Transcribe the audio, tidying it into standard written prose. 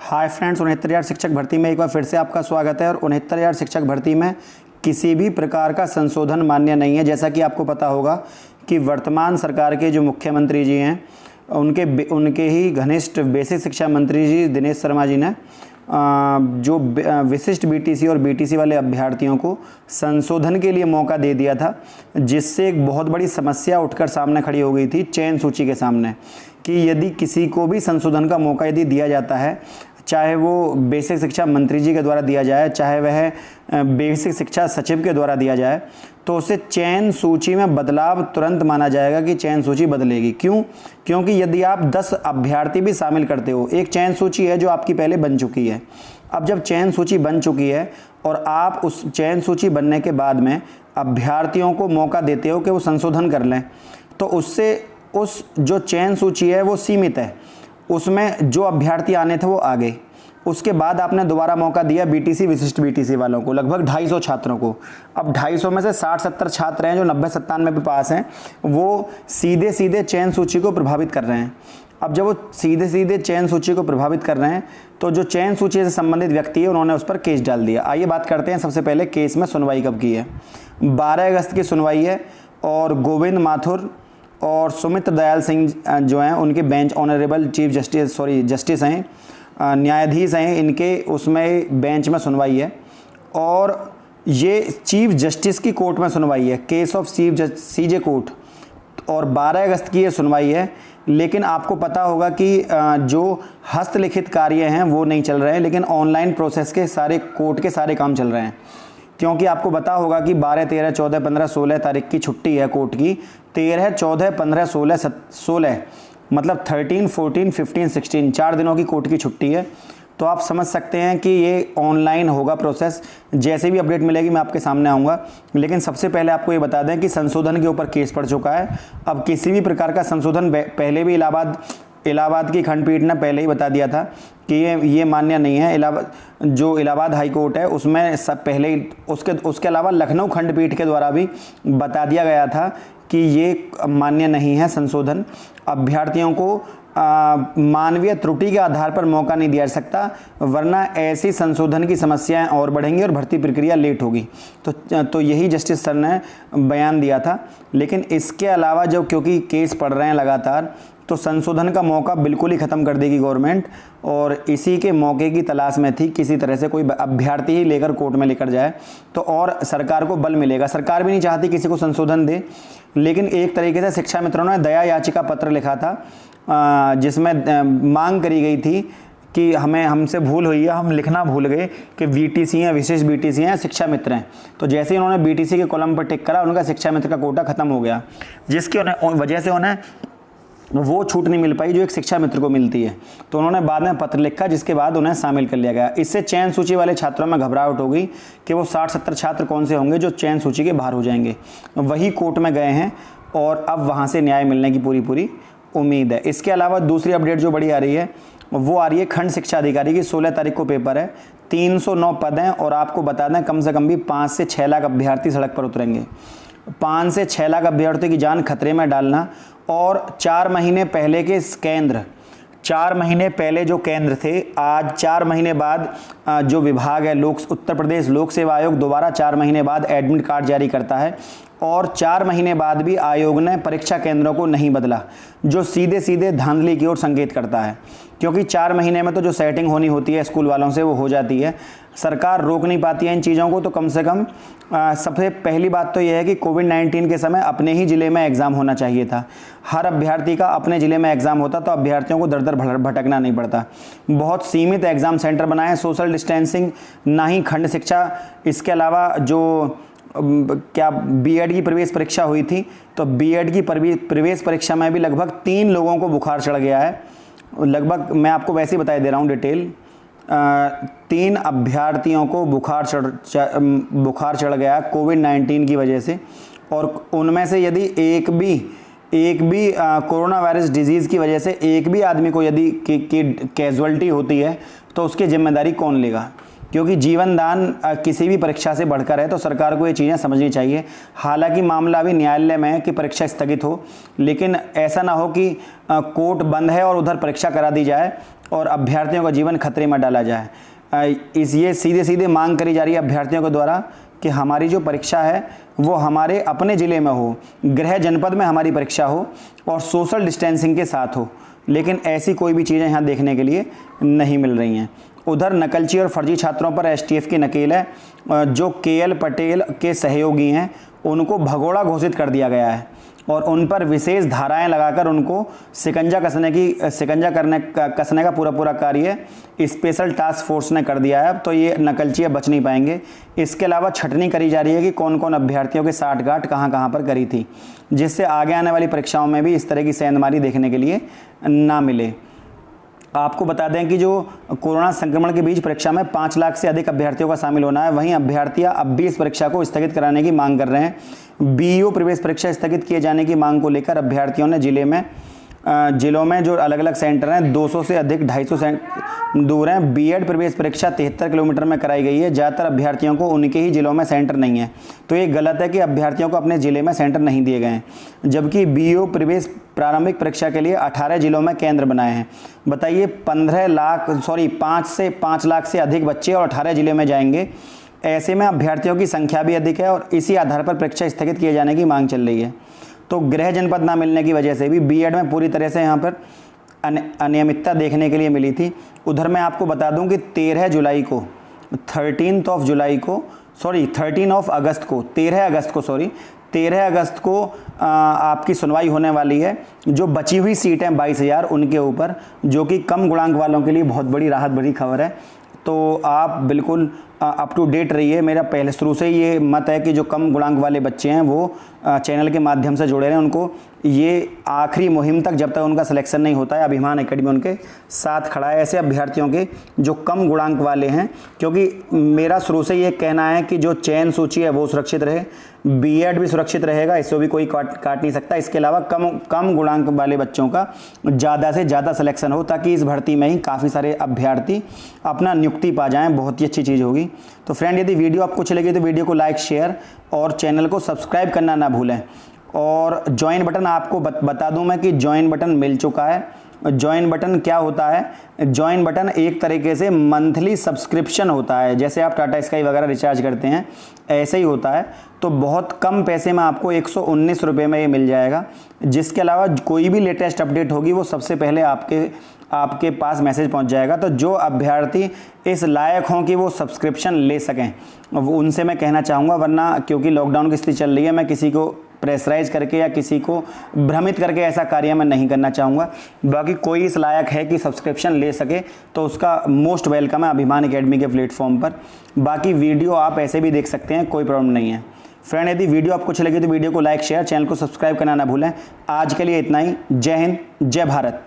Hi friends, 69,000 शिक्षक भर्ती में एक बार फिर से आपका स्वागत है। और 69,000 शिक्षक भर्ती में किसी भी प्रकार का संशोधन मान्य नहीं है। जैसा कि आपको पता होगा कि वर्तमान सरकार के जो मुख्यमंत्री जी हैं उनके ही घनिष्ठ बेसिक शिक्षा मंत्री जी दिनेश शर्मा जी ने जो विशिष्ट बीटीसी और बीटीसी वाले अभ्यर्थियों को संशोधन के लिए मौका दे दिया था, जिससे एक बहुत बड़ी समस्या उठकर सामने खड़ी हो गई थी चयन सूची के सामने कि यदि किसी को भी संशोधन का मौका यदि दिया जाता है, चाहे वो बेसिक शिक्षा मंत्री जी के द्वारा दिया जाए, चाहे वह बेसिक शिक्षा सचिव के द्वारा दिया जाए, तो उसे चयन सूची में बदलाव तुरंत माना जाएगा कि चयन सूची बदलेगी। क्यों? क्योंकि यदि आप 10 अभ्यर्थी भी शामिल करते हो, एक चयन सूची है जो आपकी पहले बन चुकी है। अब जब चयन सूची बन चुकी है और आप उस चयन सूची बनने के बाद में अभ्यर्थियों को मौका देते हो कि वो संशोधन कर लें, तो उससे उस जो चयन सूची है वो सीमित है, उसमें जो अभ्यर्थी आने थे वो आ गए। उसके बाद आपने दोबारा मौका दिया बीटीसी विशिष्ट बीटीसी वालों को, लगभग 250 छात्रों को। अब 250 में से 60-70 छात्र हैं जो 90-97 भी पास हैं, वो सीधे सीधे चयन सूची को प्रभावित कर रहे हैं। अब जब वो सीधे सीधे चयन सूची को प्रभावित कर रहे हैं, तो जो चयन सूची से संबंधित व्यक्ति है उन्होंने उस पर केस डाल दिया। आइए बात करते हैं सबसे पहले केस में सुनवाई कब की है। 12 अगस्त की सुनवाई है और गोविंद माथुर और सुमित दयाल सिंह जो हैं उनके बेंच ऑनरेबल जस्टिस हैं, न्यायाधीश हैं, इनके उसमें बेंच में सुनवाई है। और ये चीफ जस्टिस की कोर्ट में सुनवाई है, केस ऑफ सीजे कोर्ट, और 12 अगस्त की ये सुनवाई है। लेकिन आपको पता होगा कि जो हस्तलिखित कार्य हैं वो नहीं चल रहे हैं, लेकिन ऑनलाइन प्रोसेस के सारे कोर्ट के सारे काम चल रहे हैं। क्योंकि आपको पता होगा कि 12, 13, 14, 15, 16 तारीख की छुट्टी है कोर्ट की। 13, 14, 15, 16 मतलब 13, 14, 15, 16 4 दिनों की कोर्ट की छुट्टी है। तो आप समझ सकते हैं कि ये ऑनलाइन होगा प्रोसेस। जैसे भी अपडेट मिलेगी मैं आपके सामने आऊँगा। लेकिन सबसे पहले आपको ये बता दें कि संशोधन के ऊपर केस पड़ चुका है। अब किसी भी प्रकार का संशोधन पहले भी इलाहाबाद की खंडपीठ ने पहले ही बता दिया था कि ये मान्य नहीं है। इलाहाबाद हाई कोर्ट है उसमें सब पहले ही उसके अलावा लखनऊ खंडपीठ के द्वारा भी बता दिया गया था कि ये मान्य नहीं है संशोधन। अभ्यर्थियों को मानवीय त्रुटि के आधार पर मौका नहीं दिया जा सकता, वरना ऐसी संशोधन की समस्याएं और बढ़ेंगी और भर्ती प्रक्रिया लेट होगी। तो यही जस्टिस सर ने बयान दिया था। लेकिन इसके अलावा जब क्योंकि केस पढ़ रहे हैं लगातार, तो संशोधन का मौका बिल्कुल ही ख़त्म कर देगी गवर्नमेंट, और इसी के मौके की तलाश में थी। किसी तरह से कोई अभ्यर्थी ही लेकर कोर्ट में लेकर जाए तो और सरकार को बल मिलेगा। सरकार भी नहीं चाहती किसी को संशोधन दे, लेकिन एक तरीके से शिक्षा मित्रों ने दया याचिका पत्र लिखा था जिसमें मांग करी गई थी कि हमसे भूल हुई है, हम लिखना भूल गए कि बीटीसी हैं, विशेष बीटीसी हैं, शिक्षा मित्र हैं। तो जैसे ही उन्होंने बीटीसी के कॉलम पर टिक करा, उनका शिक्षा मित्र का कोटा खत्म हो गया, जिसकी वजह से उन्हें वो छूट नहीं मिल पाई जो एक शिक्षा मित्र को मिलती है। तो उन्होंने बाद में पत्र लिखा, जिसके बाद उन्हें शामिल कर लिया गया। इससे चयन सूची वाले छात्रों में घबराहट हो गई कि वो 60-70 छात्र कौन से होंगे जो चयन सूची के बाहर हो जाएंगे। वही कोर्ट में गए हैं और अब वहाँ से न्याय मिलने की पूरी उम्मीद है। इसके अलावा दूसरी अपडेट जो बड़ी आ रही है वो आ रही है खंड शिक्षा अधिकारी की। 16 तारीख को पेपर है, 309 पद हैं, और आपको बता दें कम से कम भी 5 से 6 लाख अभ्यर्थी सड़क पर उतरेंगे। 5 से 6 लाख अभ्यर्थियों की जान खतरे में डालना, और 4 महीने पहले के केंद्र, 4 महीने पहले जो केंद्र थे, आज 4 महीने बाद जो विभाग है उत्तर प्रदेश लोक सेवा आयोग दोबारा 4 महीने बाद एडमिट कार्ड जारी करता है, और 4 महीने बाद भी आयोग ने परीक्षा केंद्रों को नहीं बदला, जो सीधे सीधे धांधली की ओर संकेत करता है। क्योंकि 4 महीने में तो जो सेटिंग होनी होती है स्कूल वालों से वो हो जाती है, सरकार रोक नहीं पाती है इन चीज़ों को। तो कम से कम सबसे पहली बात तो यह है कि कोविड-19 के समय अपने ही ज़िले में एग्ज़ाम होना चाहिए था। हर अभ्यर्थी का अपने ज़िले में एग्ज़ाम होता तो अभ्यर्थियों को दर दर भटकना नहीं पड़ता। बहुत सीमित एग्ज़ाम सेंटर बनाए, सोशल डिस्टेंसिंग, ना ही खंड शिक्षा। इसके अलावा जो बीएड की प्रवेश परीक्षा हुई थी, तो बीएड की प्रवेश परीक्षा में भी लगभग 3 लोगों को बुखार चढ़ गया है। लगभग मैं आपको वैसे ही बता दे रहा हूँ डिटेल, 3 अभ्यर्थियों को बुखार चढ़ गया कोविड-19 की वजह से, और उनमें से यदि एक भी कोरोना वायरस डिजीज़ की वजह से एक भी आदमी को यदि कैजुअलिटी होती है तो उसकी जिम्मेदारी कौन लेगा? क्योंकि जीवन दान किसी भी परीक्षा से बढ़कर है, तो सरकार को ये चीज़ें समझनी चाहिए। हालांकि मामला अभी न्यायालय में है कि परीक्षा स्थगित हो, लेकिन ऐसा ना हो कि कोर्ट बंद है और उधर परीक्षा करा दी जाए और अभ्यर्थियों का जीवन खतरे में डाला जाए। ये सीधे सीधे मांग करी जा रही है अभ्यर्थियों के द्वारा कि हमारी जो परीक्षा है वो हमारे अपने ज़िले में हो, गृह जनपद में हमारी परीक्षा हो और सोशल डिस्टेंसिंग के साथ हो, लेकिन ऐसी कोई भी चीज़ें यहाँ देखने के लिए नहीं मिल रही हैं। उधर नकलची और फर्जी छात्रों पर एसटीएफ की नकेल है। जो केएल पटेल के सहयोगी हैं उनको भगोड़ा घोषित कर दिया गया है और उन पर विशेष धाराएं लगाकर उनको कसने का पूरा कार्य स्पेशल टास्क फोर्स ने कर दिया है। तो ये नकलची अब बच नहीं पाएंगे। इसके अलावा छटनी करी जा रही है कि कौन कौन अभ्यर्थियों के साठगांठ कहाँ पर करी थी, जिससे आगे आने वाली परीक्षाओं में भी इस तरह की सेंधमारी देखने के लिए ना मिले। आपको बता दें कि जो कोरोना संक्रमण के बीच परीक्षा में 5 लाख से अधिक अभ्यर्थियों का शामिल होना है, वहीं अभ्यर्थियां अब भी इस परीक्षा को स्थगित कराने की मांग कर रहे हैं। बीईओ प्रवेश परीक्षा स्थगित किए जाने की मांग को लेकर अभ्यर्थियों ने जिलों में जो अलग अलग सेंटर हैं 200 से अधिक 250 दूर हैं। बीएड प्रवेश परीक्षा 73 किलोमीटर में कराई गई है। ज़्यादातर अभ्यर्थियों को उनके ही जिलों में सेंटर नहीं है, तो ये गलत है कि अभ्यर्थियों को अपने ज़िले में सेंटर नहीं दिए गए हैं, जबकि बीईओ प्रवेश प्रारंभिक परीक्षा के लिए 18 जिलों में केंद्र बनाए हैं। बताइए 5 से 5 लाख से अधिक बच्चे और 18 जिले में जाएंगे। ऐसे में अभ्यर्थियों की संख्या भी अधिक है और इसी आधार पर परीक्षा स्थगित किए जाने की मांग चल रही है। तो गृह जनपद ना मिलने की वजह से भी बीएड में पूरी तरह से यहाँ पर अनियमितता देखने के लिए मिली थी। उधर मैं आपको बता दूं कि 13 अगस्त को आपकी सुनवाई होने वाली है। जो बची हुई सीटें 22,000 उनके ऊपर, जो कि कम गुणांक वालों के लिए बहुत बड़ी राहत भरी खबर है। तो आप बिल्कुल अप टू डेट रहिए। मेरा पहले शुरू से ये मत है कि जो कम गुणांक वाले बच्चे हैं वो चैनल के माध्यम से जुड़े रहें। उनको ये आखिरी मुहिम तक, जब तक उनका सिलेक्शन नहीं होता है, अभिमान एकेडमी उनके साथ खड़ा है ऐसे अभ्यर्थियों के जो कम गुणांक वाले हैं। क्योंकि मेरा शुरू से ये कहना है कि जो चयन सूची है वो सुरक्षित रहे, बीएड भी सुरक्षित रहेगा, इससे भी कोई काट नहीं सकता। इसके अलावा कम गुणांक वाले बच्चों का ज़्यादा से ज़्यादा सिलेक्शन हो, ताकि इस भर्ती में ही काफ़ी सारे अभ्यर्थी अपना नियुक्ति पा जाएँ। बहुत ही अच्छी चीज़ होगी। तो फ्रेंड, यदि वीडियो आपको अच्छी लगी तो वीडियो को लाइक, शेयर और चैनल को सब्सक्राइब करना ना भूलें। और ज्वाइन बटन आपको बता दूं मैं कि ज्वाइन बटन मिल चुका है। ज्वाइन बटन क्या होता है? ज्वाइन बटन एक तरीके से मंथली सब्सक्रिप्शन होता है। जैसे आप टाटा स्काई वगैरह रिचार्ज करते हैं ऐसे ही होता है। तो बहुत कम पैसे में आपको 119 रुपये में ये मिल जाएगा, जिसके अलावा कोई भी लेटेस्ट अपडेट होगी वो सबसे पहले आपके पास मैसेज पहुंच जाएगा। तो जो अभ्यर्थी इस लायक हों कि वो सब्सक्रिप्शन ले सकें, उनसे मैं कहना चाहूँगा, वरना क्योंकि लॉकडाउन की स्थिति चल रही है, मैं किसी को प्रेशराइज करके या किसी को भ्रमित करके ऐसा कार्य मैं नहीं करना चाहूँगा। बाकी कोई इस लायक है कि सब्सक्रिप्शन ले सके तो उसका मोस्ट वेलकम है अभिमान एकेडमी के प्लेटफॉर्म पर। बाकी वीडियो आप ऐसे भी देख सकते हैं, कोई प्रॉब्लम नहीं है। फ्रेंड, यदि वीडियो आपको अच्छी लगी तो वीडियो को लाइक, शेयर, चैनल को सब्सक्राइब करना ना भूलें। आज के लिए इतना ही। जय हिंद, जय भारत।